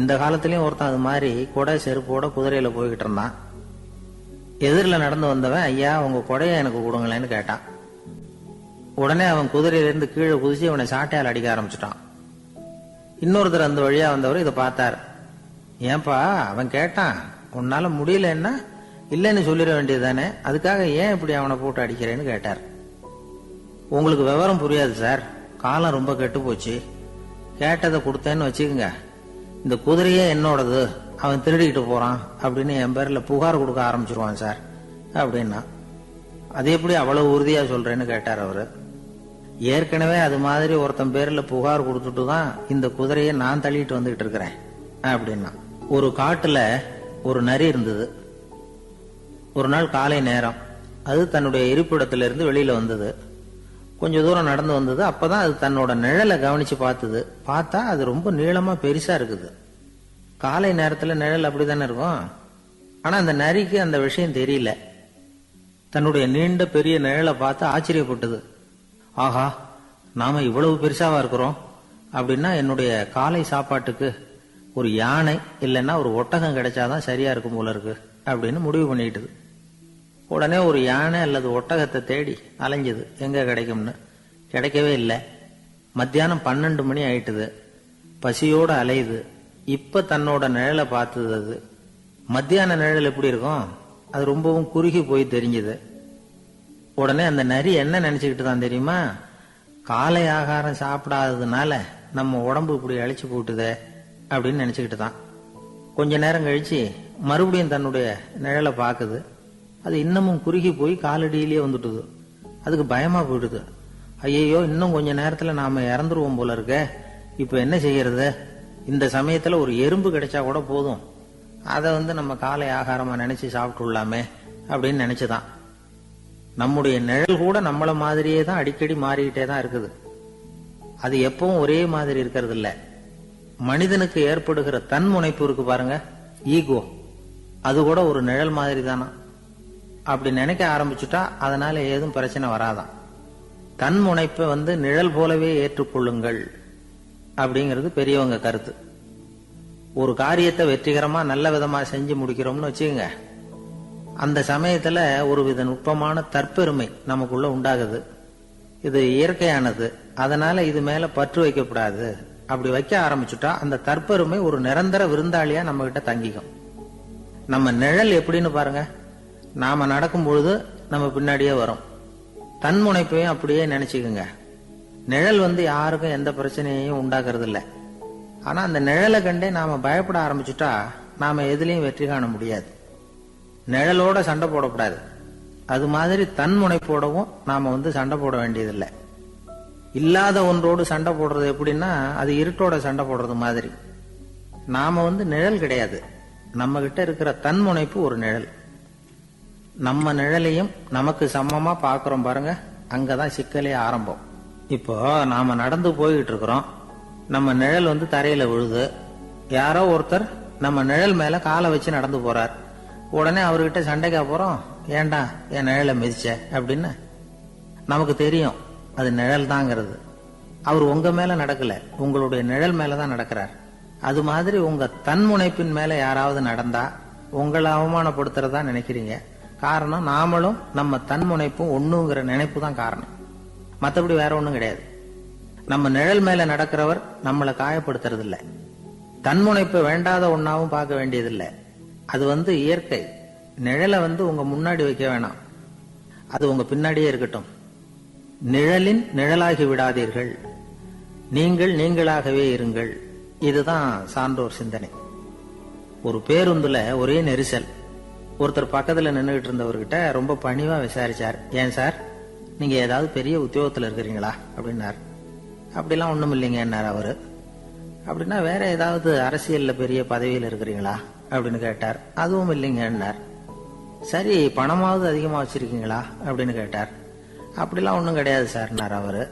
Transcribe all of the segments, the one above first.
இந்த காலத்திலயும் ஒருத்தன் அது மாதிரி கொடை செருப்போட குதிரையில போய்கிட்டு இருந்தான். எதிரில் நடந்து வந்தவன், ஐயா உங்க கொடையை எனக்கு கொடுங்களேன்னு கேட்டான். உடனே அவன் குதிரையிலிருந்து கீழே குதிச்சு அவனை சாட்டையால் அடிக்க ஆரம்பிச்சுட்டான். இன்னொருத்தர் அந்த வழியா வந்தவர் இதை பார்த்தார். ஏன்பா அவன் கேட்டான், உன்னால முடியலன்னா இல்லைன்னு சொல்லிட வேண்டியது தானே, அதுக்காக ஏன் இப்படி அவனை போட்டு அடிக்கிறேன்னு கேட்டார். உங்களுக்கு விவரம் புரியாது சார், காலம் ரொம்ப கெட்டு போச்சு. கேட்டதை கொடுத்தேன்னு வச்சுக்கோங்க, இந்த குதிரையே என்னோடது, அவன் திருடிக்கிட்டு போறான் அப்படின்னு என் பேர்ல புகார் கொடுக்க ஆரம்பிச்சிருவான் சார் அப்படின்னா. அது எப்படி அவ்வளவு உறுதியா சொல்றேன்னு கேட்டார் அவரு. ஏற்கனவே அது மாதிரி ஒருத்தன் பேர்ல புகார் கொடுத்துட்டு தான் இந்த குதிரையை நான் தள்ளிட்டு வந்துகிட்டு இருக்கிறேன் அப்படின்னா. ஒரு காட்டுல ஒரு நரி இருந்தது. ஒரு நாள் காலை நேரம் அது தன்னுடைய இருப்பிடத்திலிருந்து வெளியில வந்தது. கொஞ்ச தூரம் நடந்து வந்தது. அப்பதான் அது தன்னோட நிழலை கவனிச்சு பார்த்தது. பார்த்தா அது ரொம்ப நீளமா பெருசா இருக்குது. காலை நேரத்துல நிழல் அப்படித்தானே இருக்கும். ஆனா அந்த நரிக்கு அந்த விஷயம் தெரியல. தன்னுடைய நீண்ட பெரிய நிழலை பார்த்து ஆச்சரியப்பட்டது. ஆஹா, நாம இவ்வளவு பெருசாவா இருக்கிறோம் அப்படின்னா என்னுடைய காலை சாப்பாட்டுக்கு ஒரு யானை இல்லைன்னா ஒரு ஒட்டகம் கிடைச்சாதான் சரியா இருக்கும் போல இருக்கு அப்படின்னு முடிவு பண்ணிட்டுது. உடனே ஒரு யானை அல்லது ஒட்டகத்தை தேடி அலைஞ்சது, எங்க கிடைக்கும்னு. கிடைக்கவே இல்லை. மத்தியானம் 12 மணி ஆயிட்டுது. பசியோட அலையுது. இப்ப தன்னோட நிழலை பார்த்தது. அது மத்தியான நிழல் எப்படி இருக்கும், அது ரொம்பவும் குறுகி போய் தெரிஞ்சது. உடனே அந்த நரி என்ன நினைச்சுக்கிட்டு தான் தெரியுமா, காலை ஆகாரம் சாப்பிடாததுனால நம்ம உடம்பு இப்படி அழிச்சு போட்டுதே அப்படின்னு நினைச்சுக்கிட்டு தான். கொஞ்ச நேரம் கழிச்சு மறுபடியும் தன்னுடைய நிழலை பார்க்குது. அது இன்னமும் குறுகி போய் காலடியிலேயே வந்துட்டுது. அதுக்கு பயமா போயிடுது. ஐயோ, இன்னும் கொஞ்ச நேரத்துல நாம இறந்துருவோம் போல இருக்க, இப்ப என்ன செய்யறது? இந்த சமயத்துல ஒரு எறும்பு கிடைச்சா கூட போதும், அதை நம்ம காலை ஆகாரமா நினைச்சு சாப்பிட்டுள்ளாமே அப்படின்னு நினைச்சுதான். நம்முடைய நிழல் கூட நம்மள மாதிரியே தான் அடிக்கடி மாறிக்கிட்டே தான் இருக்குது. அது எப்பவும் ஒரே மாதிரி இருக்கிறது இல்ல. மனிதனுக்கு ஏற்படுகிற தன்முனைப்பு இருக்கு பாருங்க, ஈகோ, அது கூட ஒரு நிழல் மாதிரி தானா. அப்படி நினைக்க ஆரம்பிச்சுட்டா அதனால ஏதும் பிரச்சனை வராதான். தன்முனைப்பை நிழல் போலவே ஏற்றுக்கொள்ளுங்கள் அப்படிங்கிறது பெரியவங்க கருத்து. ஒரு காரியத்தை வெற்றிகரமா நல்ல விதமா செஞ்சு முடிக்கிறோம்னு வச்சுக்கோங்க, அந்த சமயத்துல ஒரு வித நுட்பமான தற்பெருமை நமக்குள்ள உண்டாகுது. இது இயற்கையானது, அதனால இது மேல பற்று வைக்கப்படாது. அப்படி வைக்க ஆரம்பிச்சுட்டா அந்த தற்பெருமை ஒரு நிரந்தர விருந்தாளியா நம்ம கிட்ட தங்கிக்கும். நம்ம நிழல் எப்படின்னு பாருங்க, நாம நடக்கும் பொழுது நம்ம பின்னாடியே வரும். தன்முனைப்பையும் அப்படியே நினைச்சுக்குங்க. நிழல் யாருக்கும் எந்த பிரச்சனையையும் உண்டாக்குறது இல்ல. ஆனா அந்த நிழலை கண்டே நாம பயப்பட ஆரம்பிச்சுட்டா நாம எதுலயும் வெற்றி காண முடியாது. நிழலோட சண்டை போடக்கூடாது. அது மாதிரி தன்முனைப்போடவும் நாம சண்டை போட வேண்டியதில்லை. இல்லாத ஒன்றோடு சண்டை போடுறது எப்படின்னா, அது இருட்டோட சண்டை போடுறது மாதிரி. நாம நிழல் கிடையாது, நம்ம கிட்ட இருக்கிற தன்முனைப்பு ஒரு நிழல். நம்ம நிழலையும் நமக்கு சமமா பாக்குறோம் பாருங்க, அங்கதான் சிக்கலே ஆரம்பம். இப்போ நாம நடந்து போய்கிட்டு இருக்கிறோம். நம்ம நிழல் தரையில விழுது. யாரோ ஒருத்தர் நம்ம நிழல் மேல காலை வச்சு நடந்து போறார். உடனே அவர்கிட்ட சண்டைக்கா போறோம், ஏண்டா என் நிழலை மிதிச்ச அப்படின்னு. நமக்கு தெரியும் அது நிழல் தாங்கிறது. அவர் உங்க மேல நடக்கல, உங்களுடைய நிழல் மேலதான் நடக்கிறார். அது மாதிரி உங்க தன்முனைப்பின் மேல யாராவது நடந்தா உங்களை அவமானப்படுத்துறதா நினைக்கிறீங்க. காரணம், நாமளும் நம்ம தன்முனைப்பும் ஒண்ணுங்கிற நினைப்பு தான் காரணம். மற்றபடி வேற ஒண்ணும் கிடையாது. நம்ம நிழல் மேல நடக்கிறவர் நம்மளை காயப்படுத்துறது இல்ல. தன்முனைப்பை வேண்டாத ஒன்னாவும் பார்க்க வேண்டியதில்லை. அது இயற்கை. நிழலை உங்க முன்னாடி வைக்க வேணாம், அது உங்க பின்னாடியே இருக்கட்டும். நிழலின் நிழலாகி விடாதீர்கள், நீங்கள் நீங்களாகவே இருங்கள். இதுதான் சான்றோர் சிந்தனை. ஒரு பேருந்துல ஒரே நெரிசல். ஒருத்தர் பக்கத்துல நின்றுகிட்டு இருந்தவர்கிட்ட ரொம்ப பணிவா விசாரிச்சார், ஏன் சார் நீங்க ஏதாவது பெரிய உத்தியோகத்துல இருக்கிறீங்களா அப்படின்னார். அப்படிலாம் ஒண்ணும் இல்லைங்கன்னார் அவரு. அப்படின்னா வேற ஏதாவது அரசியல்ல பெரிய பதவியில் இருக்கிறீங்களா அப்படின்னு கேட்டார். அதுவும் இல்லைங்கன்னார். சரி, பணமாவது அதிகமா வச்சிருக்கீங்களா அப்படின்னு கேட்டார். அப்படிலாம் ஒண்ணும் கிடையாது சார்னார் அவரு.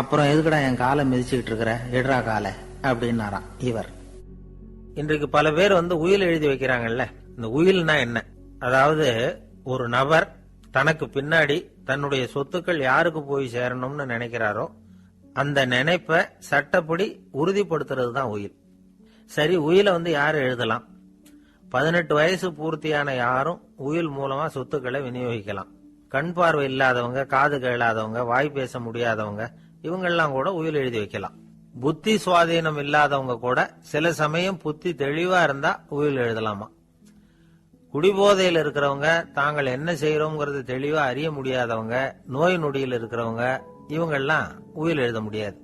அப்புறம் எதுக்குடா என் காலை மிதிச்சுக்கிட்டு இருக்கிற, எடுறா காலை அப்படின்னாராம் இவர். இன்றைக்கு பல பேர் உயில் எழுதி வைக்கிறாங்கல்ல. இந்த உயில்னா என்ன? அதாவது ஒரு நபர் தனக்கு பின்னாடி தன்னுடைய சொத்துக்கள் யாருக்கு போய் சேரணும்னு நினைக்கிறாரோ அந்த நினைப்பை சட்டப்படி உறுதிப்படுத்துறது தான் உயில். சரி, உயிலை யாரு எழுதலாம்? 18 வயசு பூர்த்தியான யாரும் உயில் மூலமா சொத்துக்களை விநியோகிக்கலாம். கண் பார்வை இல்லாதவங்க, காது கேளாதவங்க, வாய் பேச முடியாதவங்க, இவங்கெல்லாம் கூட உயில் எழுதி வைக்கலாம். புத்தி சுவாதீனம் இல்லாதவங்க கூட சில சமயம் புத்தி தெளிவா இருந்தா உயில் எழுதலாமா. குடிபோதையில் இருக்கிறவங்க, தாங்கள் என்ன செய்யறோங்கிறது தெளிவா அறிய முடியாதவங்க, நோய் நொடியில் இருக்கிறவங்க, இவங்கெல்லாம் உயில் எழுத முடியாது.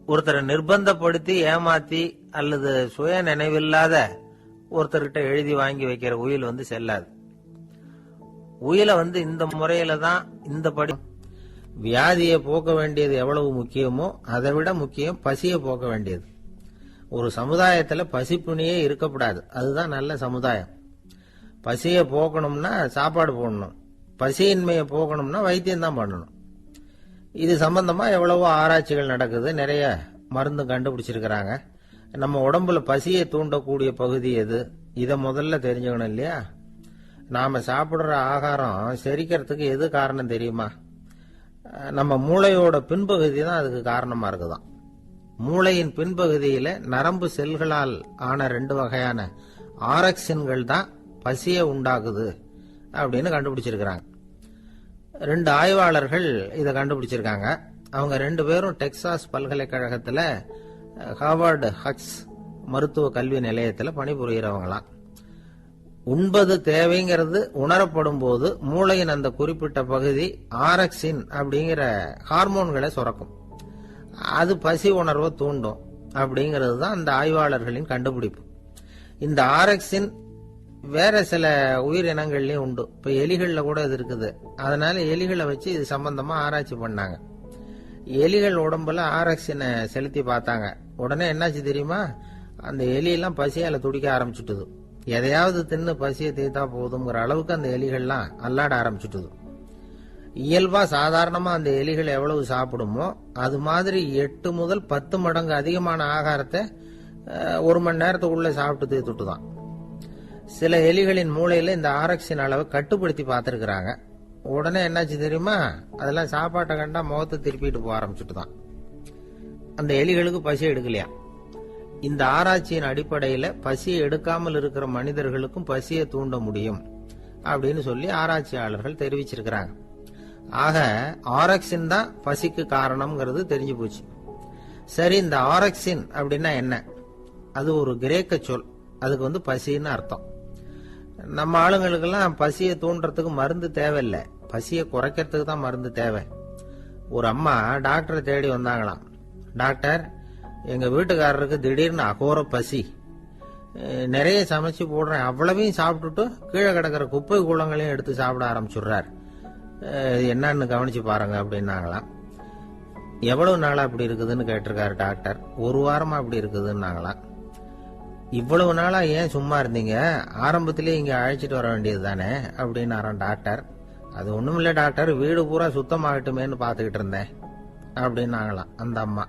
ஒருத்தரை நிர்பந்தப்படுத்தி ஏமாத்தி அல்லது சுய நினைவில்லாத ஒருத்தர்கிட்ட எழுதி வாங்கி வைக்கிற உயில் செல்லாது. உயிலை இந்த முறையில தான் இந்த படி வியாதியை போக்க வேண்டியது எவ்வளவு முக்கியமோ அதை விட முக்கியம் பசியை போக்க வேண்டியது. ஒரு சமுதாயத்துல பசிப்புனியே இருக்கக்கூடாது. அதுதான் நல்ல சமுதாயம். பசியை போக்கணும்னா சாப்பாடு போடணும், பசியின்மையை போக்கணும்னா வைத்தியம் தான் பண்ணணும். இது சம்பந்தமா எவ்வளவோ ஆராய்ச்சிகள் நடக்குது, நிறைய மருந்து கண்டுபிடிச்சிருக்கிறாங்க. நம்ம உடம்புல பசியை தூண்டக்கூடிய பகுதி எது, இதை முதல்ல தெரிஞ்சுக்கணும் இல்லையா? நாம சாப்பிடுற ஆகாரம் செரிக்கிறதுக்கு எது காரணம் தெரியுமா? நம்ம மூளையோட பின்பகுதி தான் அதுக்கு காரணமா இருக்குதாம். மூளையின் பின்பகுதியில நரம்பு செல்களால் ஆன 2 வகையான ஆரக்சின்கள் தான் பசியை உண்டாக்குது அப்படின்னு கண்டுபிடிச்சிருக்கிறாங்க. 2 ஆய்வாளர்கள் இதை கண்டுபிடிச்சிருக்காங்க. அவங்க 2 பேரும் டெக்சாஸ் பல்கலைக்கழகத்துல ஹார்வர்டு ஹக்ஸ் மருத்துவ கல்வி நிலையத்தில் பணிபுரிகிறவங்களாம். உண்பது தேவைங்கிறது உணரப்படும் போது மூளையின் அந்த குறிப்பிட்ட பகுதி ஆரக்சின் அப்படிங்கிற ஹார்மோன்களை சுரக்கும். அது பசி உணர்வை தூண்டும் அப்படிங்கிறது தான் அந்த ஆய்வாளர்களின் கண்டுபிடிப்பு. இந்த ஆரக்சின் வேற சில உயிரினங்கள்லயும் உண்டு. இப்ப எலிகள்ல கூட இது இருக்குது. அதனால எலிகளை வச்சு இது சம்பந்தமா ஆராய்ச்சி பண்ணாங்க. எலிகள் உடம்புல ஆரக்சினை செலுத்தி பார்த்தாங்க. உடனே என்னாச்சு தெரியுமா? அந்த எலியெல்லாம் பசியால துடிக்க ஆரம்பிச்சுட்டுது. எதையாவது தின்னு பசியை தீர்த்தா போதுங்கிற அளவுக்கு அந்த எலிகள்லாம் அல்லாட ஆரம்பிச்சுட்டுது. இயல்பா சாதாரணமா அந்த எலிகள் எவ்வளவு சாப்பிடுமோ அது மாதிரி 8 முதல் 10 மடங்கு அதிகமான ஆகாரத்தை 1 மணி நேரத்துக்குள்ள சாப்பிட்டு தீர்த்துட்டுதான். சில எலிகளின் மூளையில இந்த ஆரக்சின் அளவை கட்டுப்படுத்தி பார்த்திருக்கிறாங்க. உடனே என்னாச்சு தெரியுமா? அதெல்லாம் சாப்பாட்டை கண்டா முகத்தை திருப்பிட்டு போக ஆரம்பிச்சுட்டுதான். அந்த எலிகளுக்கு பசி எடுக்கலையா. இந்த ஆராய்ச்சியின் அடிப்படையில பசியை எடுக்காமல் இருக்கிற மனிதர்களுக்கும் பசியை தூண்ட முடியும் அப்படின்னு சொல்லி ஆராய்ச்சியாளர்கள் தெரிவிச்சிருக்கிறாங்க. ஆக ஆரக்சின் தான் பசிக்கு காரணம்ங்கிறது தெரிஞ்சு போச்சு. சரி, இந்த ஆரக்சின் அப்படின்னா என்ன? அது ஒரு கிரேக்க சொல். அதுக்கு பசின்னு அர்த்தம். நம்ம ஆளுங்களுக்கெல்லாம் பசியை தூண்டுறதுக்கு மருந்து தேவையில்லை, பசியை குறைக்கிறதுக்கு தான் மருந்து தேவை. ஒரு அம்மா டாக்டரை தேடி வந்தாங்களாம். டாக்டர், எங்க வீட்டுக்காரருக்கு திடீர்னு அகோர பசி, நிறைய சமைச்சு போடுறேன், அவ்வளவையும் சாப்பிட்டுட்டு கீழே கிடக்கிற குப்பை கூலங்களையும் எடுத்து சாப்பிட ஆரம்பிச்சுடுறார், என்னன்னு கவனிச்சு பாருங்க அப்படின்னாங்களாம். எவ்வளவு நாளா அப்படி இருக்குதுன்னு கேட்டிருக்காரு டாக்டர். 1 வாரமா அப்படி இருக்குதுன்னாங்களாம். இவ்வளவு நாளா ஏன் சும்மா இருந்தீங்க? ஆரம்பத்திலே இங்க அழைச்சிட்டு வர வேண்டியது தானே அப்படின்னாராம் டாக்டர். அது ஒண்ணுமில்ல டாக்டர், வீடு பூரா சுத்தமாகட்டுமேன்னு பாத்துக்கிட்டு இருந்தேன் அப்படின்னாங்களாம் அந்த அம்மா.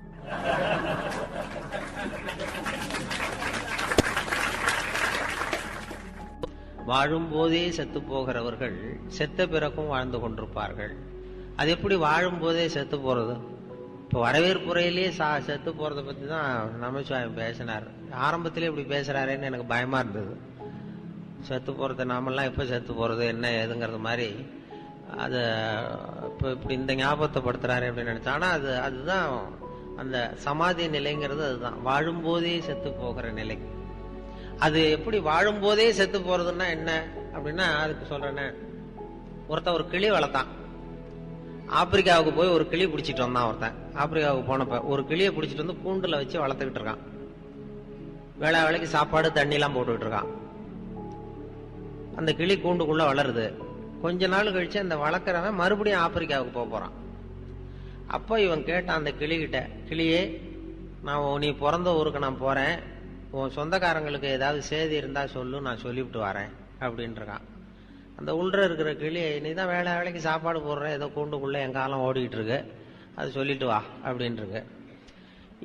வாழும் போதே செத்து போகிறவர்கள் செத்த பிறக்கும் வாழ்ந்து கொண்டிருப்பார்கள். அது எப்படி வாழும் போதே செத்து போறது? இப்போ வரவேற்புறையிலேயே செத்து போறதை பத்தி தான் நமச்சிவாயம் பேசினார். ஆரம்பத்திலே இப்படி பேசுறாருன்னு எனக்கு பயமா இருந்தது. செத்து போறது, நாமெல்லாம் எப்ப செத்து போறது என்ன ஏதுங்கிறது மாதிரி அது இப்போ இப்படி இந்த ஞாபகத்தை படுத்துறாரு அப்படின்னு நினைச்சா. ஆனா அதுதான் அந்த சமாதி நிலைங்கிறது. அதுதான் வாழும்போதே செத்து போகிற நிலை. அது எப்படி வாழும்போதே செத்து போறதுன்னா என்ன அப்படின்னா, அதுக்கு சொல்றேன்னு, ஒருத்தன் ஒரு கிளி வளர்த்தான். ஆப்பிரிக்காவுக்கு போய் ஒரு கிளி பிடிச்சிட்டு வந்தான். ஒருத்தன் ஆப்பிரிக்காவுக்கு போனப்ப ஒரு கிளியை பிடிச்சிட்டு கூண்டுல வச்சு வளர்த்துக்கிட்டு இருக்கான். வேளைக்கு சாப்பாடு தண்ணி எல்லாம் போட்டுக்கிட்டு இருக்கான். அந்த கிளி கூண்டுக்குள்ள வளருது. கொஞ்ச நாள் கழிச்சு அந்த வளர்க்குறவன் மறுபடியும் ஆப்பிரிக்காவுக்கு போறான். அப்போ இவன் கேட்டான் அந்த கிளிகிட்ட, கிளியே, நீ பிறந்த ஊருக்கு நான் போறேன், உன் சொந்தக்காரங்களுக்கு ஏதாவது செய்தி இருந்தா சொல்லு, நான் சொல்லிவிட்டு வரேன் அப்படின்றான். அந்த உள்ள இருக்கிற கிளி, நீ தான் வேளைக்கு சாப்பாடு போடுற, ஏதோ கூண்டுக்குள்ள என் காலம் ஓடிக்கிட்டு இருக்கு, அது சொல்லிட்டு வா அப்படின்ட்டு.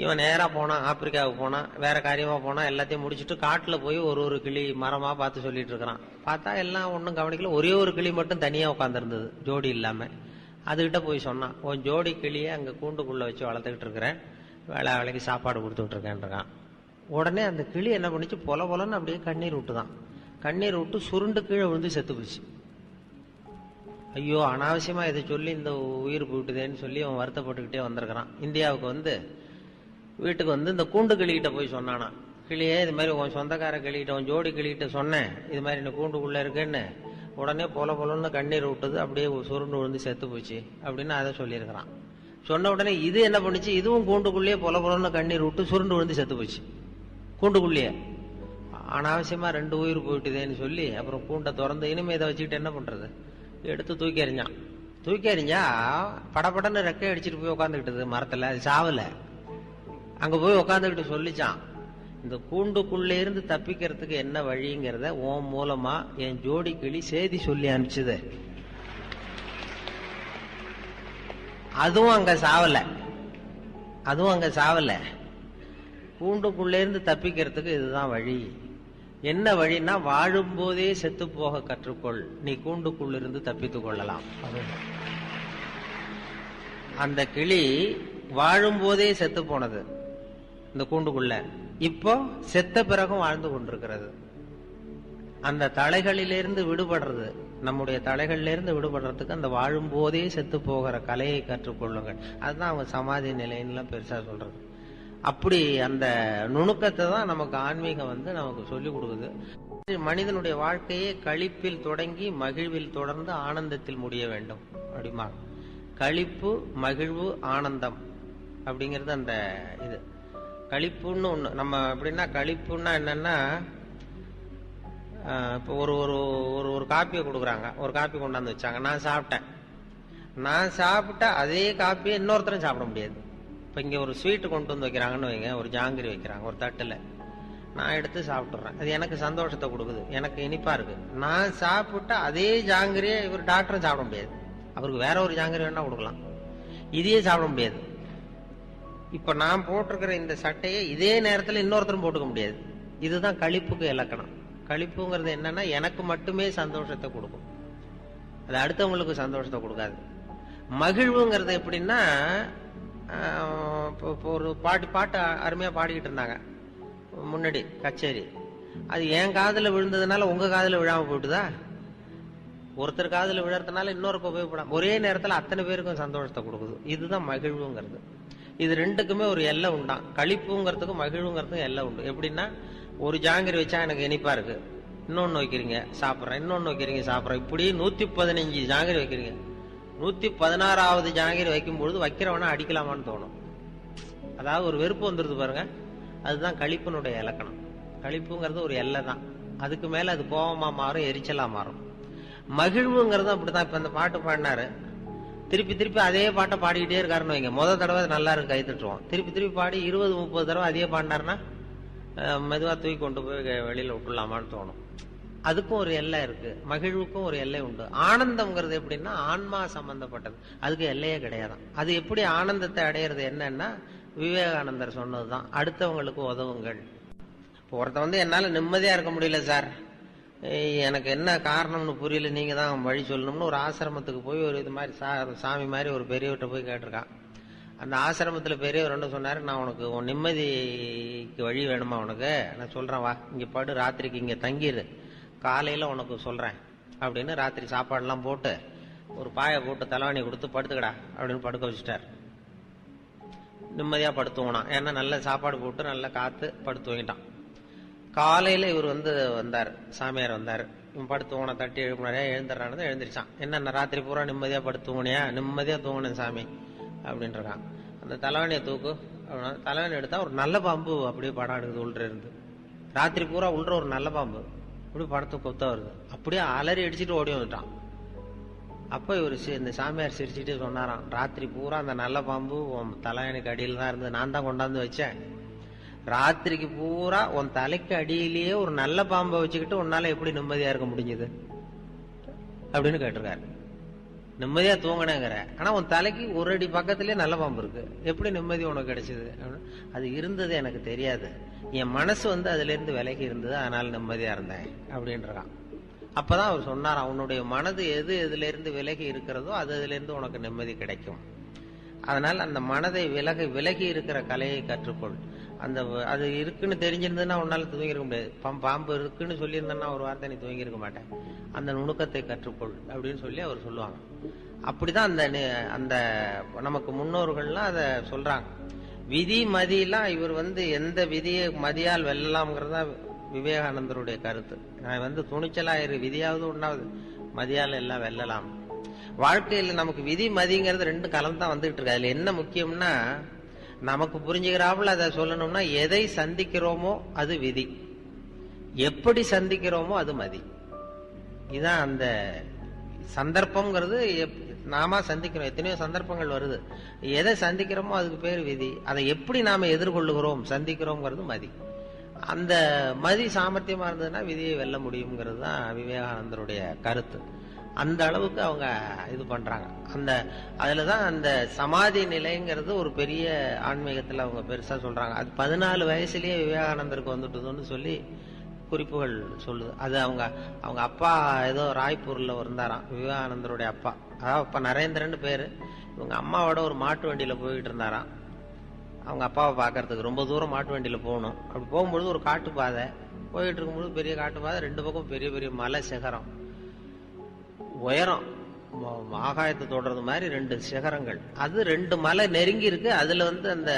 இவன் நேரா போனான், ஆப்பிரிக்காவுக்கு போனான், வேற காரியமா போனா, எல்லாத்தையும் முடிச்சுட்டு காட்டுல போய் ஒரு கிளி மரமா பார்த்து சொல்லிட்டு இருக்கிறான். பார்த்தா எல்லாம் ஒன்னும் கவனிக்கல. ஒரே ஒரு கிளி மட்டும் தனியா உட்காந்துருந்தது, ஜோடி இல்லாம. அதுகிட்ட போய் சொன்னான், உன் ஜோடி கிளியை அங்க கூண்டுக்குள்ள வச்சு வளர்த்துக்கிட்டு இருக்கிறேன், வேளைக்கு சாப்பாடு கொடுத்துக்கிட்டு இருக்கேன்றான். உடனே அந்த கிளி என்ன பண்ணிச்சு, பொல பொலன்னு அப்படியே கண்ணீர் விட்டுதான். கண்ணீர் விட்டு சுருண்டு கீழே விழுந்து செத்து போச்சு. ஐயோ, அனாவசியமா இதை சொல்லி இந்த உயிர் போயிட்டுதேன்னு சொல்லி அவன் வருத்தப்பட்டுக்கிட்டே வந்திருக்கிறான். இந்தியாவுக்கு வீட்டுக்கு இந்த கூண்டு கிளிகிட்ட போய் சொன்னானா, கிளியே இது மாதிரி உன் சொந்தக்கார கிளிகிட்ட, உன் ஜோடி கிளிகிட்ட சொன்னேன், இது மாதிரி இந்த கூண்டுக்குள்ள இருக்குன்னு. உடனே பொல பொலன்னு கண்ணீர் விட்டது, அப்படியே சுருண்டு விழுந்து செத்து போச்சு அப்படின்னு அதை சொல்லியிருக்கிறான். சொன்ன உடனே இது என்ன பண்ணுச்சு, இதுவும் கூண்டுக்குள்ளேயே பொல பொலன்னு கண்ணீர் விட்டு சுருண்டு விழுந்து செத்து போச்சு கூண்டுக்குள்ளேயே. அனாவசியமா 2 உயிர் போயிட்டுதேன்னு சொல்லி அப்புறம் கூண்டை திறந்து இனிமே இதை வச்சுக்கிட்டு என்ன பண்றது, எடுத்து தூக்கி எறிஞ்சான். தூக்கி எறிஞ்சா படப்படன்னு ரெக்கை அடிச்சுட்டு போய் உட்காந்துக்கிட்டது மரத்துல. அது சாவல. அங்க போய் உட்காந்துக்கிட்டு சொல்லிச்சான், இந்த கூண்டுக்குள்ளே இருந்து தப்பிக்கிறதுக்கு என்ன வழிங்கிறத உன் மூலமா என் ஜோடி கிளி செய்தி சொல்லி அனுப்பிச்சுது. அதுவும் அங்க சாவல. கூண்டுக்குள்ளே இருந்து தப்பிக்கிறதுக்கு இதுதான் வழி. என்ன வழின்னா, வாழும்போதே செத்து போக கற்றுக்கொள், நீ கூண்டுக்குள்ளிருந்து தப்பித்துக் கொள்ளலாம். அந்த கிளி வாழும்போதே செத்து போனது இந்த கூண்டுக்குள்ள, இப்போ செத்த பிறகும் வாழ்ந்து கொண்டிருக்கிறது. அந்த தலைகளிலிருந்து விடுபடுறது, நம்முடைய தலைகளிலிருந்து விடுபடுறதுக்கு அந்த வாழும் போதே செத்து போகிற கலையை கற்றுக்கொள்ளுங்கள். அதுதான் அவங்க சமாதி நிலைன்னு பெருசா சொல்றது. அப்படி அந்த நுணுக்கத்தை தான் நமக்கு ஆன்மீகம் நமக்கு சொல்லிக் கொடுக்குது. மனிதனுடைய வாழ்க்கையே களிப்பில் தொடங்கி மகிழ்வில் தொடர்ந்து ஆனந்தத்தில் முடிய வேண்டும் அப்படிமா. களிப்பு, மகிழ்வு, ஆனந்தம் அப்படிங்கிறது அந்த இது. களிப்புன்னு ஒண்ணு நம்ம எப்படின்னா, களிப்புன்னா என்னன்னா, இப்போ ஒரு காப்பியை கொடுக்குறாங்க, ஒரு காப்பி கொண்டாந்து வச்சாங்க, நான் சாப்பிட்ட அதே காப்பியை இன்னொருத்தரும் சாப்பிட முடியாது. இப்போ இங்கே ஒரு ஸ்வீட்டு கொண்டு வந்து வைக்கிறாங்கன்னு வைங்க, ஒரு ஜாங்கிரி வைக்கிறாங்க ஒரு தட்டில், நான் எடுத்து சாப்பிட்றேன், அது எனக்கு சந்தோஷத்தை கொடுக்குது, எனக்கு இனிப்பா இருக்கு. நான் சாப்பிட்ட அதே ஜாங்கிரியை இவர் டாக்டரும் சாப்பிட முடியாது. அவருக்கு வேற ஒரு ஜாங்கிரி வேணா கொடுக்கலாம், இதையே சாப்பிட முடியாது. இப்ப நான் போட்டிருக்கிற இந்த சட்டையை இதே நேரத்தில் இன்னொருத்தரும் போட்டுக்க முடியாது. இதுதான் களிப்புக்கு இலக்கணம். களிப்புங்கிறது என்னன்னா, எனக்கு மட்டுமே சந்தோஷத்தை கொடுக்கும், அது அடுத்தவங்களுக்கு சந்தோஷத்தை கொடுக்காது. மகிழ்வுங்கிறது எப்படின்னா, ஒரு பாட்டு அருமையா பாடிக்கிட்டு இருந்தாங்க முன்னாடி கச்சேரி, அது என் காதுல விழுந்ததுனால உங்க காதுல விழாம போயிட்டுதா? ஒருத்தர் காதுல விழறதுனால இன்னொருக்கு உபயோகப்படாம ஒரே நேரத்தில் அத்தனை பேருக்கும் சந்தோஷத்தை கொடுக்குது. இதுதான் மகிழ்வுங்கிறது. இது ரெண்டுக்குமே ஒரு எல்லை உண்டான். களிப்புங்கிறதுக்கும் மகிழ்வுங்கிறதுக்கும் எல்லை உண்டு. எப்படின்னா, ஒரு ஜாங்கிரி வச்சா எனக்கு இனிப்பா இருக்கு, இன்னொன்னு வைக்கிறீங்க சாப்பிட்றேன், இன்னொன்னு வைக்கிறீங்க சாப்பிட்றேன், இப்படி 115 ஜாங்கிரி வைக்கிறீங்க. 116வது ஜாங்கிரி வைக்கும் பொழுது வைக்கிறவனா அடிக்கலாமான்னு தோணும். அதாவது ஒரு வெறுப்பு வந்துருது பாருங்க, அதுதான் களிப்பினுடைய இலக்கணம். களிப்புங்கிறது ஒரு எல்லை தான், அதுக்கு மேல அது கோபமா மாறும், எரிச்சலா மாறும். மகிழ்வுங்கிறதும் அப்படிதான். இப்ப அந்த பாட்டு பாடினாரு, திருப்பி அதே பாட்டை பாடிக்கிட்டே இருக்காருன்னு வைங்க, முதல் தடவை நல்லா இருக்கு கை தட்டுவோம். திருப்பி பாடி 20-30 தடவை அதே பாடினாருன்னா மெதுவா தூக்கி கொண்டு போய் வெளியில விட்டுலாமான்னு தோணும். அதுக்கும் ஒரு எல்லை இருக்கு, மகிழ்வுக்கும் ஒரு எல்லை உண்டு. ஆனந்தம்ங்கிறது எப்படின்னா, ஆன்மா சம்பந்தப்பட்டது, அதுக்கு எல்லையே கிடையாதான். அது எப்படி ஆனந்தத்தை அடையிறது என்னன்னா, விவேகானந்தர் சொன்னதுதான், அடுத்தவங்களுக்கு உதவுங்கள். ஒருத்த என்னால நிம்மதியா இருக்க முடியல சார், எனக்கு என்ன காரணம்னு புரியல, நீங்க தான் வழி சொல்லணும்னு ஒரு ஆசிரமத்துக்கு போய் ஒரு இது மாதிரி சாமி மாதிரி ஒரு பெரியவர்கிட்ட போய் கேட்டிருக்கான். அந்த ஆசிரமத்துல பெரியவர் என்ன சொன்னாரு, நான் உனக்கு உன் நிம்மதிக்கு வழி வேணுமா உனக்கு, நான் சொல்றேன் வா, இங்க படு, ராத்திரிக்கு இங்க தங்கிரு, காலையில உனக்கு சொல்றேன் அப்படின்னு ராத்திரி சாப்பாடுலாம் போட்டு ஒரு பாயை போட்டு தலைவாணி கொடுத்து படுத்துக்கடா அப்படின்னு படுக்க வச்சுட்டார். நிம்மதியா படுத்துவோனான், ஏன்னா நல்ல சாப்பாடு போட்டு நல்ல காத்து படுத்து வாங்கிட்டான். காலையில இவர் வந்தார், சாமியார் வந்தார். இவன் படுத்துவோன தட்டி எழுப்பினாரே, எழுந்துறானது எழுந்திரிச்சான். என்ன ராத்திரி பூரா நிம்மதியா படுத்துவோனியா? நிம்மதியா தூங்கினேன் சாமி அப்படின்றான். அந்த தலைவாணியை தூக்கு அப்படின்னா தலைவாணி எடுத்தா ஒரு நல்ல பாம்பு அப்படியே படம் எடுக்குது உள்ள இருந்து. ராத்திரி பூரா உள்ள ஒரு நல்ல பாம்பு அப்படி படத்தை கொத்த வருது. அப்படியே அலறி அடிச்சுட்டு ஓடி வந்துட்டான். அப்ப இவர் இந்த சாமியார் சிரிச்சுட்டு சொன்னாராம், ராத்திரி பூரா அந்த நல்ல பாம்பு உன் தலைவாணிக்கு அடியில் தான் இருந்தது, நான் தான் கொண்டாந்து வச்சேன். ராத்திரிக்கு பூரா உன் தலைக்கு அடியிலேயே ஒரு நல்ல பாம்பை வச்சுக்கிட்டு உன்னால எப்படி நிம்மதியா இருக்க முடிஞ்சது அப்படின்னு கேட்டிருக்காரு. நிம்மதியா தூங்கினேங்கிற, ஆனா உன் தலைக்கு ஒரு அடி பக்கத்திலேயே நல்ல பாம்பு இருக்கு, எப்படி நிம்மதி உனக்கு கிடைச்சது? அது இருந்தது எனக்கு தெரியாது, என் மனசு அதுல இருந்து விலகி இருந்தது, அதனால நிம்மதியா இருந்தேன் அப்படின்றான். அப்பதான் அவர் சொன்னார், உன்னுடைய மனது எதுல இருந்து விலகி இருக்கிறதோ அதுல இருந்து உனக்கு நிம்மதி கிடைக்கும். அதனால அந்த மனதை விலகி இருக்கிற கலையை கற்றுக்கொள். அந்த அது இருக்குன்னு தெரிஞ்சிருந்ததுன்னா உன்னால தூங்கிருக்க முடியாது. பாம்பு இருக்குன்னு சொல்லியிருந்தேன்னா ஒரு வார்த்தை நீ தூங்கியிருக்க மாட்டேன். அந்த நுணுக்கத்தை கற்றுக்கொள் அப்படின்னு சொல்லி அவர் சொல்லுவாங்க. அப்படிதான் அந்த நமக்கு முன்னோர்கள்லாம் அதை சொல்றாங்க. விதி மதியெல்லாம் இவர் எந்த விதியை மதியால் வெல்லலாம்ங்கிறதா விவேகானந்தருடைய கருத்து. நான் துணிச்சலா விதியாவது உண்டாவது மதியால் எல்லாம் வெல்லலாம். வாழ்க்கையில நமக்கு விதி மதிங்கிறது ரெண்டு கலந்துதான் வந்துகிட்டு இருக்கு. அதுல என்ன முக்கியம்னா, நமக்கு புரிஞ்சுக்கிறாப்புல அதை சொல்லணும்னா, எதை சந்திக்கிறோமோ அது விதி, எப்படி சந்திக்கிறோமோ அது மதி. இதுதான் அந்த சந்தர்ப்பம்ங்கிறது. நாம சந்திக்கிறோம், எத்தனையோ சந்தர்ப்பங்கள் வருது. எதை சந்திக்கிறோமோ அதுக்கு பேர் விதி. அதை எப்படி நாம எதிர்கொள்ளுகிறோம் சந்திக்கிறோம்ங்கிறது மதி. அந்த மதி சாமர்த்தியமா இருந்ததுன்னா விதியை வெல்ல முடியுங்கிறது தான் விவேகானந்தருடைய கருத்து. அந்த அளவுக்கு அவங்க இது பண்றாங்க. அதுலதான் அந்த சமாதி நிலைங்கிறது ஒரு பெரிய ஆன்மீகத்துல அவங்க பெருசா சொல்றாங்க. அது 14 வயசுலயே விவேகானந்தருக்கு வந்துட்டுதுன்னு சொல்லி குறிப்புகள் சொல்லுது. அது அவங்க அப்பா ஏதோ ராய்ப்பூர்ல இருந்தாராம், விவேகானந்தருடைய அப்பா. அதாவது அப்பா நரேந்திரன் பேரு. இவங்க அம்மாவோட ஒரு மாட்டு வண்டியில போயிட்டு இருந்தாராம். அவங்க அப்பாவை பாக்குறதுக்கு ரொம்ப தூரம் மாட்டு வண்டியில போகணும். அப்படி போகும்பொழுது ஒரு காட்டு பாதை போயிட்டு இருக்கும்போது, பெரிய காட்டு பாதை, ரெண்டு பக்கம் பெரிய பெரிய மலை சிகரம், உயரம் ஆகாயத்தை தொடர்றது மாதிரி 2 சிகரங்கள். அது 2 மலை நெருங்கி இருக்கு. அதுல அந்த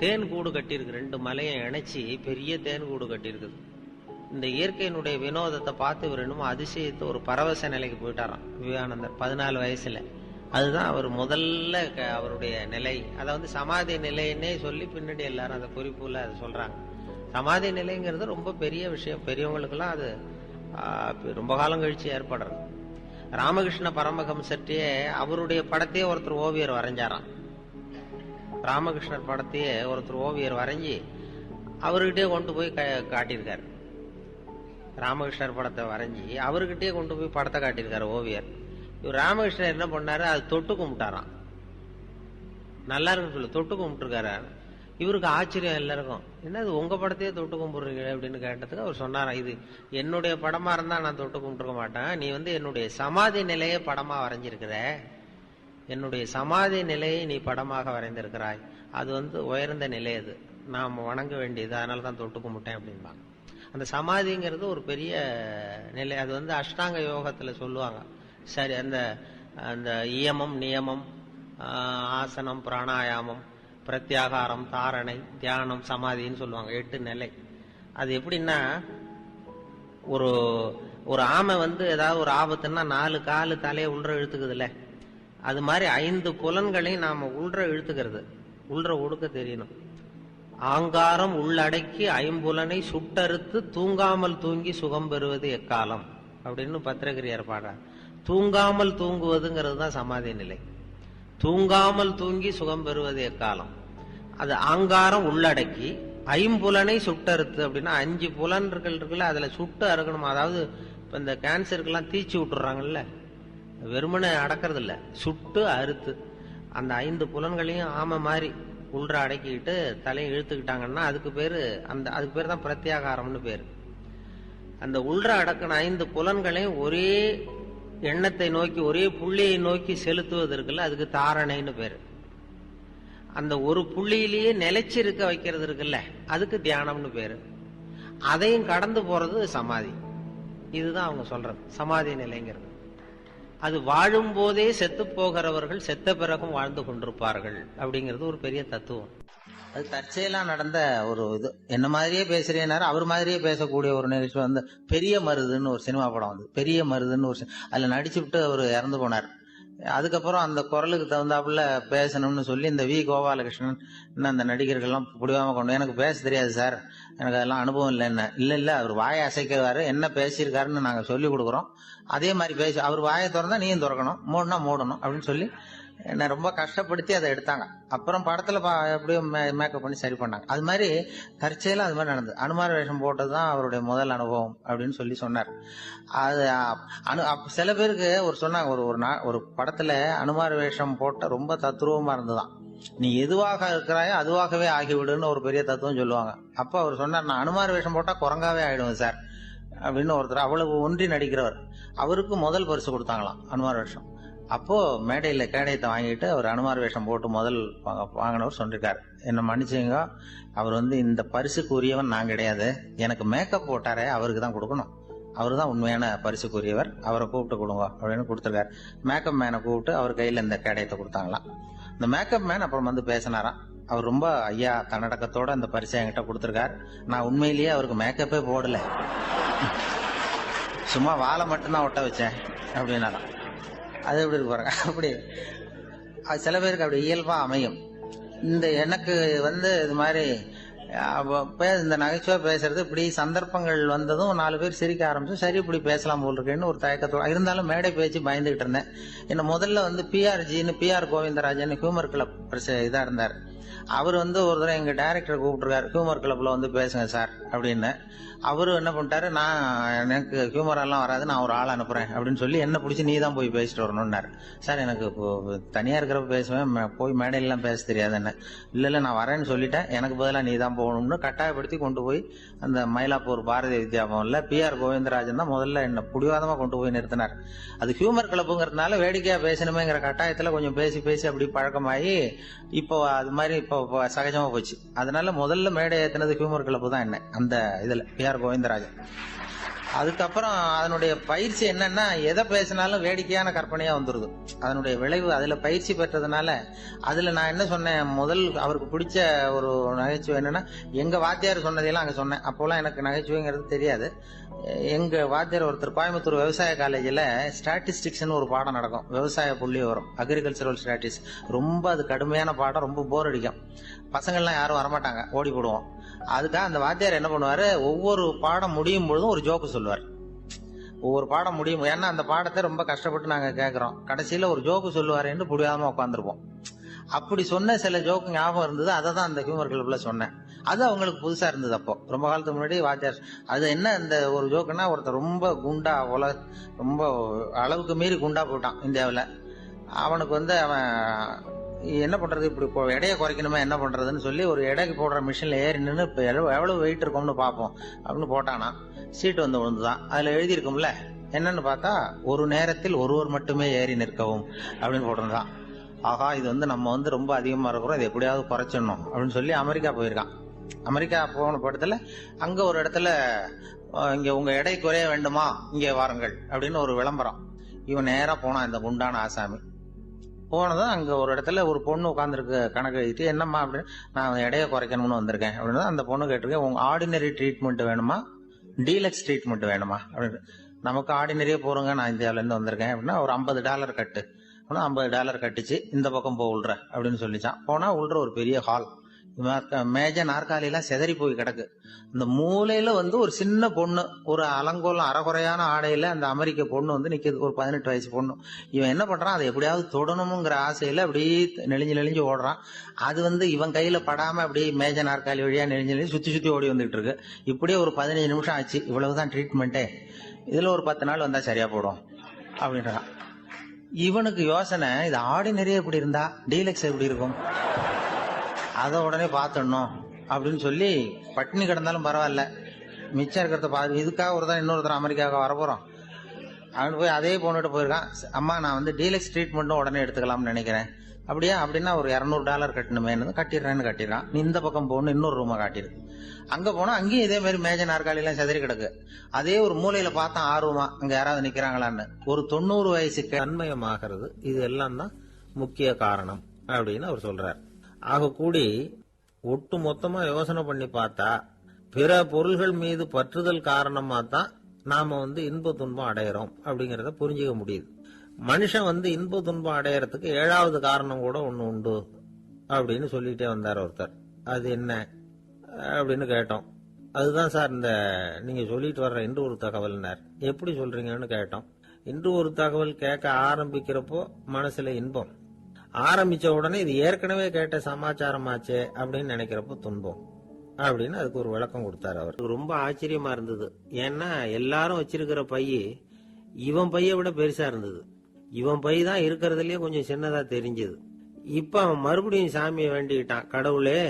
தேன் கூடு கட்டியிருக்கு. 2 மலையை இணைச்சி பெரிய தேன் கூடு கட்டியிருக்குது. இந்த இயற்கையினுடைய வினோதத்தை பார்த்து இவர் என்னமோ அதிசயத்தை ஒரு பரவச நிலைக்கு போயிட்டாராம் விவேகானந்தர் 14 வயசுல. அதுதான் அவர் முதல்ல அவருடைய நிலை. அதை சமாதி நிலைன்னே சொல்லி பின்னாடி எல்லாரும் அந்த குறிப்புல அதை சொல்றாங்க. சமாதி நிலைங்கிறது ரொம்ப பெரிய விஷயம். பெரியவங்களுக்கெல்லாம் அது ரொம்ப காலம் கழிச்சு ஏற்படுறது. ராமகிருஷ்ண பரமஹம்சர்கிட்டயே அவருடைய படத்தையே ஒருத்தர் ஓவியர் வரைஞ்சாராம். ராமகிருஷ்ணர் படத்தையே ஒருத்தர் ஓவியர் வரைஞ்சி அவர்கிட்டயே கொண்டு போய் காட்டியிருக்காரு. ராமகிருஷ்ணர் படத்தை வரைஞ்சி அவர்கிட்டயே கொண்டு போய் படத்தை காட்டியிருக்காரு ஓவியர். இவர் ராமகிருஷ்ணர் என்ன பண்ணாரு, அது தொட்டு கும்பிட்டாராம். நல்லா இருக்குன்னு சொல்லி தொட்டு கும்பிட்டுருக்காரு. இவருக்கு ஆச்சரியம் எல்லாருக்கும். என்னது உங்க படத்தையே தொட்டு கும்பிடுறீங்க அப்படின்னு கேட்டதுக்கு அவர் சொன்னாராம், இது என்னுடைய படமா இருந்தா நான் தொட்டு கும்பிட்டுருக்க மாட்டேன். நீ என்னுடைய சமாதி நிலையை படமா வரைஞ்சிருக்கிற, என்னுடைய சமாதி நிலையை நீ படமாக வரைந்திருக்கிறாய். அது உயர்ந்த நிலை, அது நாம் வணங்க வேண்டியது, அதனால தான் தொட்டு கும்பிட்டேன் அப்படின்பாங்க. அந்த சமாதிங்கிறது ஒரு பெரிய நிலை. அது அஷ்டாங்க யோகத்துல சொல்லுவாங்க. சரி, அந்த இயமம் நியமம் ஆசனம் பிராணாயாமம் பிரத்யாகாரம் தாரணை தியானம் சமாதின்னு சொல்லுவாங்க. 8 நிலை. அது எப்படின்னா, ஒரு ஆமை ஏதாவது ஒரு ஆபத்துன்னா 4 காலு தலையை உள்ற இழுத்துக்குதுல்ல, அது மாதிரி 5 புலன்களையும் நாம உள்ற இழுத்துக்கிறது, உள்ற ஒடுக்க தெரியணும். ஆங்காரம் உள்ளடக்கி 5புலனை சுட்டறுத்து தூங்காமல் தூங்கி சுகம் பெறுவது எக்காலம் அப்படின்னு பத்திரகிரியார் பாடுறார். தூங்காமல் தூங்குவதுங்கிறது தான் சமாதி நிலை. தூங்காமல் தூங்கி சுகம் பெறுவது எக்காலம். அது ஆங்காரம் உள்ளடக்கி 5புலனை சுட்டறுத்து அப்படின்னா 5 புலன்கள் இருக்குல்ல, அதுல சுட்டு அறுக்கணும். அதாவது இப்ப இந்த கேன்சருக்கெல்லாம் தீச்சு விட்டுறாங்கல்ல, வெறுமனை அடக்கிறது இல்ல, சுட்டு அறுத்து அந்த 5 புலன்களையும் ஆமை மாதிரி உள்ற அடக்கிட்டு தலையை இழுத்துக்கிட்டாங்கன்னா அதுக்கு பேரு தான் பிரத்யாகாரம்னு பேரு. அந்த உள்ற அடக்கின 5 புலன்களையும் ஒரே எண்ணத்தை நோக்கி ஒரே புள்ளியை நோக்கி செலுத்துவதற்குள்ள அதுக்கு தாரணைன்னு பேரு. அந்த ஒரு புள்ளியிலேயே நிலைச்சிருக்க வைக்கிறது இருக்குல்ல, அதுக்கு தியானம்னு பேரு. அதையும் கடந்து போறது சமாதி. இதுதான் அவங்க சொல்றது சமாதி நிலைங்கிறது. அது வாழும் போதே செத்து போகிறவர்கள் செத்த பிறகும் வாழ்ந்து கொண்டிருப்பார்கள் அப்படிங்கிறது ஒரு பெரிய தத்துவம். அது தற்செயலா நடந்த ஒரு இது. என்ன மாதிரியே பேசுறேன்னாரு, அவர் மாதிரியே பேசக்கூடிய ஒரு நிகழ்ச்சி பெரிய மருதுன்னு ஒரு சினிமா படம் பெரிய மருதுன்னு ஒரு அதுல நடிச்சு விட்டு அவர் இறந்து போனார். அதுக்கப்புறம் அந்த குரலுக்கு தகுந்தாப்புல பேசணும்னு சொல்லி இந்த வி கோபாலகிருஷ்ணன் இன்னும் அந்த நடிகர்கள்லாம் புடிவாம கொண்டு, எனக்கு பேச தெரியாது சார், எனக்கு அதெல்லாம் அனுபவம் இல்லை. என்ன இல்ல அவர் வாயை அசைக்கிறாரு, என்ன பேசியிருக்காருன்னு நாங்க சொல்லி கொடுக்குறோம், அதே மாதிரி பேசி அவர் வாயை திறந்தா நீயும் திறக்கணும், மூடனா மூடணும் அப்படின்னு சொல்லி என்ன ரொம்ப கஷ்டப்படுத்தி அதை எடுத்தாங்க. அப்புறம் படத்துல எப்படியோ மேக்கப் பண்ணி சரி பண்ணாங்க. அது மாதிரி தற்செயலா அது மாதிரி நடந்தது. அனுமார் வேஷம் போட்டதுதான் அவருடைய முதல் அனுபவம் அப்படின்னு சொல்லி சொன்னார். அது சில பேருக்கு சொன்னாங்க, ஒரு படத்துல அனுமார் வேஷம் போட்ட ரொம்ப தத்ரூபமா இருந்ததுதான். நீ எதுவாக இருக்கிறாயோ அதுவாகவே ஆகிவிடுன்னு ஒரு பெரிய தத்துவம் சொல்லுவாங்க. அப்ப அவர் சொன்னார், நான் அனுமார் வேஷம் போட்டா குரங்காவே ஆயிடுவேன் சார் அப்படின்னு ஒருத்தர் அவ்வளவு ஒன்றி நடிக்கிறவர். அவருக்கு முதல் பரிசு கொடுத்தாங்களாம் அனுமார் வேஷம். அப்போ மேடையில கேடயத்தை வாங்கிட்டு அவர் அனுமார் வேஷம் போட்டு முதல் வாங்கினவர் சொல்லிருக்காரு, என்ன மன்னிச்சுங்க, அவர் இந்த பரிசுக்கு உரியவன் நான் கிடையாது, எனக்கு மேக்கப் போட்டாரே அவருக்கு தான் கொடுக்கணும், அவரு தான் உண்மையான பரிசுக்குரியவர், அவரை கூப்பிட்டு கொடுங்க அப்படின்னு கொடுத்துருக்காரு. மேக்கப் மேனை கூப்பிட்டு அவர் கையில இந்த கேடயத்தை கொடுத்தாங்களாம். இந்த மேக்கப் மேன் அப்புறம் பேசினாராம். அவர் ரொம்ப ஐயா தன்னடக்கத்தோட அந்த பரிசை என்கிட்ட கொடுத்துருக்காரு, நான் உண்மையிலேயே அவருக்கு மேக்கப்பே போடல, சும்மா வாழை மட்டும்தான் ஒட்ட வச்சேன் அப்படின்னாலாம். அது எப்படி இருக்கு பாருங்க. அப்படி சில பேருக்கு அப்படி இயல்பா அமையும். எனக்கு இது மாதிரி இந்த நகைச்சுவை பேசுறது இப்படி சந்தர்ப்பங்கள் வந்ததும் 4 பேர் சிரிக்க ஆரம்பிச்சு, சரி இப்படி பேசலாம் போல் இருக்கேன்னு ஒரு தயக்கத்தோட இருந்தாலும் மேடை பேச்சு பயந்துகிட்டு இருந்தேன். என்ன முதல்ல பிஆர் கோவிந்தராஜன் ஹியூமர் கிளப் இதா இருந்தார். அவர் ஒரு தடவை எங்க டைரக்டர் கூப்பிட்டுருக்காரு, ஹியூமர் கிளப்ல பேசுங்க சார் அப்படின்னு. அவரு என்ன பண்ணிட்டாரு, எனக்கு ஹியூமர் எல்லாம் வராது, நான் ஒரு ஆள் அனுப்புறேன் அப்படின்னு சொல்லி என்ன பிடிச்சி நீ தான் போய் பேசிட்டு வரணும்னாரு. சார் எனக்கு தனியா இருக்கிறப்ப பேசுவேன், போய் மேடையெல்லாம் பேச தெரியாது என்ன. இல்ல நான் வரேன்னு சொல்லிட்டேன், எனக்கு பதிலாக நீ தான் போகணும்னு கட்டாயப்படுத்தி கொண்டு போய் அந்த மயிலாப்பூர் பாரதிய வித்யாபவன்ல பிஆர் கோவிந்தராஜன் தான் முதல்ல என்ன புடிவாதமா கொண்டு போய் நிறுத்தினார். அது ஹியூமர் கிளப்புங்கிறதுனால வேடிக்கையா பேசணுமேங்கிற கட்டாயத்துல கொஞ்சம் பேசி பேசி அப்படி பழக்கமாகி இப்போ அது மாதிரி இப்போ சகஜமா போச்சு. அதனால முதல்ல மேடை ஏத்தினது ஹியூமர் கிளப்பு தான் என்ன அந்த இதுல பிஆர் கோவிந்தராஜன். அதுக்கப்புறம் அதனுடைய பயிற்சி என்னன்னா, எதை பேசினாலும் வேடிக்கையான கற்பனையா வந்துருது. அதனுடைய விளைவு அதுல பயிற்சி பெற்றதுனால அதுல நான் என்ன சொன்னேன், முதல் அவருக்கு பிடிச்ச ஒரு நகைச்சுவை என்னன்னா, எங்க வாத்தியார் சொன்னதையெல்லாம் அங்க சொன்னேன். அப்போலாம் எனக்கு நகைச்சுவைங்கிறது தெரியாது. எங்க வாத்தியார் ஒருத்தர் கோயம்புத்தூர் விவசாய காலேஜில் ஸ்டாட்டிஸ்டிக்ஸ்னு ஒரு பாடம் நடக்கும், விவசாய புள்ளி வரும், அக்ரிகல்ச்சரல் ஸ்டாட்டிஸ். ரொம்ப அது கடுமையான பாடம், ரொம்ப போர் அடிக்கும், பசங்கள்லாம் யாரும் வரமாட்டாங்க, ஓடி போடுவோம். அதுக்காக அந்த வாத்தியார் என்ன பண்ணுவாரு, ஒவ்வொரு பாடம் முடியும் பொழுதும் ஒரு ஜோக்கு சொல்லுவார். ஒவ்வொரு பாடம் முடியும், ஏன்னா அந்த பாடத்தை ரொம்ப கஷ்டப்பட்டு நாங்க கேட்கிறோம், கடைசியில ஒரு ஜோக்கு சொல்லுவாருன்னு புடியாம உட்காந்துருப்போம். அப்படி சொன்ன சில ஜோக்கு ஞாபகம் இருந்தது, அதை தான் அந்த ஹியூமர் கிளப்ல சொன்னேன். அது அவங்களுக்கு புதுசா இருந்தது. அப்போ ரொம்ப காலத்துக்கு முன்னாடி வாத்தியார் அது என்ன இந்த ஒரு ஜோக்குன்னா, ஒருத்தர் ரொம்ப குண்டா ரொம்ப அளவுக்கு மீறி குண்டா போயிட்டான் இந்தியாவில். அவனுக்கு அவன் என்ன பண்றது, இப்படி எடையை குறைக்கணுமா என்ன பண்றதுன்னு சொல்லி ஒரு எடைக்கு போடுற மிஷின்ல ஏறி நின்று இப்ப எவ்வளவு வெயிட் இருக்கும்னு பார்ப்போம் அப்படின்னு போட்டானா. சீட்டு விழுந்துதான். அதுல எழுதி இருக்கும்ல, என்னன்னு பார்த்தா, ஒரு நேரத்தில் ஒருவர் மட்டுமே ஏறி நிற்கவும் அப்படின்னு போட்டிருந்தான். ஆகா, இது நம்ம ரொம்ப அதிகமா இருக்கிறோம், இது எப்படியாவது குறைச்சிடணும் அப்படின்னு சொல்லி அமெரிக்கா போயிருக்கான். அமெரிக்கா போன படத்துல அங்க ஒரு இடத்துல, இங்க உங்க எடை குறைய வேண்டுமா, இங்கே வாருங்கள் அப்படின்னு ஒரு விளம்பரம். இவன் நேரா போனான், இந்த குண்டான ஆசாமி. போனதும் அங்க ஒரு இடத்துல ஒரு பொண்ணு உட்காந்துருக்கு, கணக்கு எழுதிட்டு, என்னம்மா அப்படின்னு, நான் எடையை குறைக்கணும்னு வந்திருக்கேன் அப்படின்னு. அந்த பொண்ணு கேட்டிருக்கேன், உங்க ஆர்டினரி ட்ரீட்மெண்ட் வேணுமா, டீலக்ஸ் ட்ரீட்மெண்ட் வேணுமா அப்படின்னு. நமக்கு ஆர்டினரியே போறோங்க, நான் இந்தியாவில இருந்து வந்திருக்கேன் அப்படின்னா, ஒரு $50 கட்டு. $50 கட்டிச்சு, இந்த பக்கம் உள்ற அப்படின்னு சொல்லிச்சான். போனா உள்ற ஒரு பெரிய ஹால், மேஜ நாற்காலி எல்லாம் செதறி போய் கிடக்கு. இந்த மூலையில ஒரு சின்ன பொண்ணு, ஒரு அலங்கோலம் அறகுறையான ஆடையில அந்த அமெரிக்க பொண்ணு நிக்குது, ஒரு 18 வயசு பொண்ணு. இவன் என்ன பண்றான், அதை எப்படியாவது தொடணுங்கிற ஆசையில அப்படியே நெளிஞ்சு ஓடுறான். அது இவன் கையில படாம அப்படியே மேஜ நாற்காலி வழியா நெளிஞ்சு சுத்தி ஓடி வந்துட்டு இருக்கு. இப்படியே ஒரு 15 நிமிஷம் ஆச்சு. இவ்வளவுதான் ட்ரீட்மெண்ட்டே, இதுல ஒரு 10 நாள் வந்தா சரியா போடும் அப்படின்றான். இவனுக்கு யோசனை, இது ஆர்டினரியே எப்படி இருந்தா டீலக்ஸ் எப்படி இருக்கும், அதை உடனே பார்த்துடணும் அப்படின்னு சொல்லி, பட்டினி கிடந்தாலும் பரவாயில்ல, மிச்சம் இருக்கிறத பார்த்து, இதுக்காக ஒருத்தர் இன்னொருத்தர் அமெரிக்காவுக்கு வரப்போறோம் அப்படின்னு போய் அதே பொண்ணுகிட்ட போயிருக்கான். அம்மா, நான் டீலக்ஸ் ட்ரீட்மெண்ட்டும் உடனே எடுத்துக்கலாம்னு நினைக்கிறேன். அப்படியா, அப்படின்னா ஒரு $200 கட்டணுமே, கட்டிடுறான். நீ இந்த பக்கம் போகணும், இன்னொரு ரூமை காட்டிருக்கு. அங்க போனா அங்கேயும் இதே மாதிரி மேஜ நாற்காலி எல்லாம் செதறி கிடக்கு. அதே ஒரு மூலையில பார்த்தா ஆர்வமா அங்க யாராவது நிக்கிறாங்களான்னு. ஒரு 90 வயசுக்கு தன்மயமாகிறது, இது எல்லாம் தான் முக்கிய காரணம் அப்படின்னு அவர் சொல்றார். ஆக கூடி ஒட்டு மொத்தமா யோசனை பண்ணி பார்த்தா, பிற பொருள்கள் மீது பற்றுதல் காரணமா தான் நாம இன்ப துன்பம் அடையிறோம் அப்படிங்கறத புரிஞ்சுக்க முடியுது. மனுஷன் இன்ப துன்பம் அடையறதுக்கு 7வது காரணம் கூட ஒண்ணு உண்டு அப்படின்னு சொல்லிட்டே வந்தார் ஒருத்தர். அது என்ன அப்படின்னு கேட்டோம். அதுதான் சார் இந்த நீங்க சொல்லிட்டு வர்ற இன்று ஒரு தகவல்னார். எப்படி சொல்றீங்கன்னு கேட்டோம். இன்று ஒரு தகவல் கேட்க ஆரம்பிக்கிறப்போ மனசுல இன்பம், ஆரம்பிச்ச உடனே இது ஏற்கனவே கேட்ட சமாச்சாரமாச்சே அப்படின்னு நினைக்கிறப்போ துன்பம் அப்படின்னு அதுக்கு ஒரு விளக்கம் கொடுத்தாரு. அவருக்கு ரொம்ப ஆச்சரியமா இருந்தது. ஏன்னா எல்லாரும் வச்சிருக்கிற பைய இவன் பைய விட பெருசா இருந்தது. இவன் பை தான் இருக்கிறதுலயே கொஞ்சம் சின்னதா தெரிஞ்சது. இப்ப அவன் மறுபடியும் சாமியை வேண்டிக்கிட்டான், கடவுளே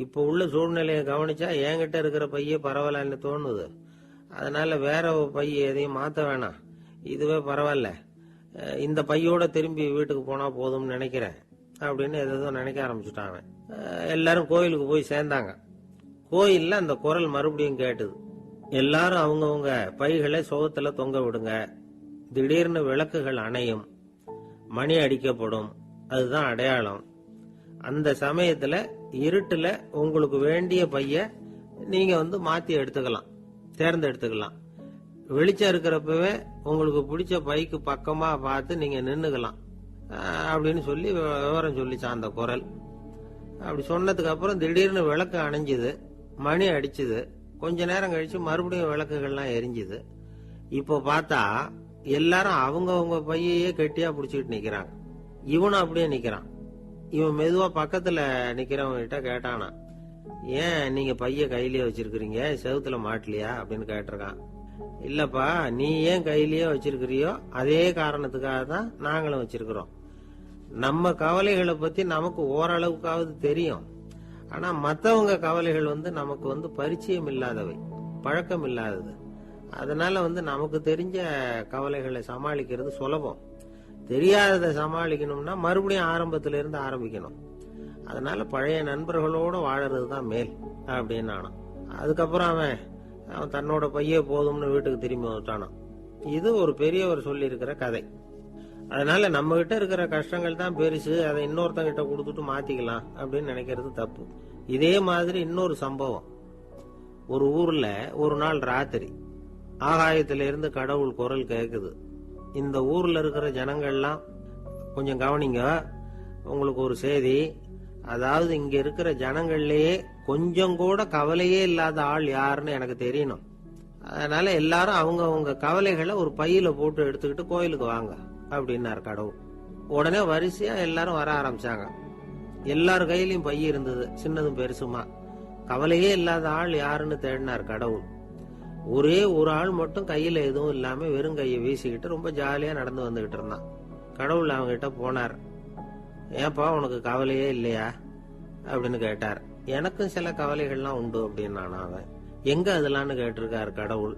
இப்ப உள்ள சூழ்நிலையை கவனிச்சா என்கிட்ட இருக்கிற பைய பரவாயில்லன்னு தோணுது, அதனால வேற பைய எதையும் மாத்த வேணாம், இதுவே பரவாயில்ல, இந்த பையோட திரும்பி வீட்டுக்கு போனா போதும்னு நினைக்கிறேன் அப்படின்னு ஏதோ நினைக்க ஆரம்பிச்சுட்டாங்க. எல்லாரும் கோயிலுக்கு போய் சேர்ந்தாங்க. கோயில்ல அந்த குரல் மறுபடியும் கேட்டுது. எல்லாரும் அவங்கவுங்க பைகளை சுகத்துல தொங்க விடுங்க, திடீர்னு விளக்குகள் அணையும், மணி அடிக்கப்படும், அதுதான் அடையாளம். அந்த சமயத்துல இருட்டுல உங்களுக்கு வேண்டிய பைய நீங்க மாத்தி எடுத்துக்கலாம், தேர்ந்தெடுத்துக்கலாம். வெளிச்சம் இருக்கிறப்பவே உங்களுக்கு பிடிச்ச பைக்கு பக்கமா பார்த்து நீங்க நின்னுக்கலாம் அப்படின்னு சொல்லி விவரம் சொல்லிச்சான் அந்த குரல். அப்படி சொன்னதுக்கு அப்புறம் திடீர்னு விளக்கு அணைஞ்சுது, மணி அடிச்சுது. கொஞ்ச நேரம் கழிச்சு மறுபடியும் விளக்குகள்லாம் எரிஞ்சுது. இப்போ பார்த்தா எல்லாரும் அவங்கவுங்க பையையே கெட்டியா பிடிச்சிட்டு நிக்கிறாங்க. இவனும் அப்படியே நிக்கிறான். இவன் மெதுவா பக்கத்துல நிக்கிறவங்க கிட்ட கேட்டானா, ஏன் நீங்க பைய கையிலேயே வச்சிருக்கிறீங்க, செவுத்துல மாட்டலையா அப்படின்னு கேட்டிருக்கான். இல்லப்பா, நீ ஏன் கையிலேயே வச்சிருக்கிறியோ அதே காரணத்துக்காக தான் நாங்களும் வச்சிருக்கிறோம். நம்ம கவலைகளை பத்தி நமக்கு ஓரளவுக்காவது தெரியும். ஆனா மத்தவங்க கவலைகள் நமக்கு பரிச்சயம் இல்லாதவை, பழக்கம் இல்லாதது. அதனால நமக்கு தெரிஞ்ச கவலைகளை சமாளிக்கிறது சுலபம். தெரியாததை சமாளிக்கணும்னா மறுபடியும் ஆரம்பத்தில இருந்து ஆரம்பிக்கணும். அதனால பழைய நண்பர்களோட வாழறது தான் மேல் அப்படின்னு நானும். அதுக்கப்புறம் அவன் தன்னோட பையே போதும்னு வீட்டுக்கு திரும்பி வந்துட்டானான். இது ஒரு பெரியவர் சொல்லி இருக்கிற கதை. அதனால நம்ம கிட்ட இருக்கிற கஷ்டங்கள் தான் பெருசு, அதை இன்னொருத்தங்கிட்ட கொடுத்துட்டு மாத்திக்கலாம் அப்படின்னு நினைக்கிறது தப்பு. இதே மாதிரி இன்னொரு சம்பவம். ஒரு ஊர்ல ஒரு நாள் ராத்திரி ஆகாயத்தில இருந்து கடவுள் குரல் கேக்குது. இந்த ஊர்ல இருக்கிற ஜனங்கள்லாம் கொஞ்சம் கவனிங்க, உங்களுக்கு ஒரு செய்தி. அதாவது இங்க இருக்கிற ஜனங்கள்லயே கொஞ்சம் கூட கவலையே இல்லாத ஆள் யாருன்னு எனக்கு தெரியணும். அதனால எல்லாரும் அவங்க கவலைகளை ஒரு பையில போட்டு எடுத்துக்கிட்டு கோயிலுக்கு வாங்க அப்படின்னாரு கடவுள். உடனே வரிசையா எல்லாரும் வர ஆரம்பிச்சாங்க. எல்லார் கையிலயும் பை இருந்தது, சின்னதும் பெருசுமா. கவலையே இல்லாத ஆள் யாருன்னு தேடினார் கடவுள். ஒரே ஒரு ஆள் மட்டும் கையில எதுவும் இல்லாம வெறும் கையை வீசிக்கிட்டு ரொம்ப ஜாலியா நடந்து வந்துகிட்டு இருந்தான். கடவுள் அவங்க கிட்ட போனார். ஏன்பா உனக்கு கவலையே இல்லையா அப்படின்னு கேட்டார். எனக்கும் சில கவலைகள்லாம் உண்டு அப்படின்னு அவன். எங்க அதெல்லாம்னு கேட்டிருக்காரு கடவுள்.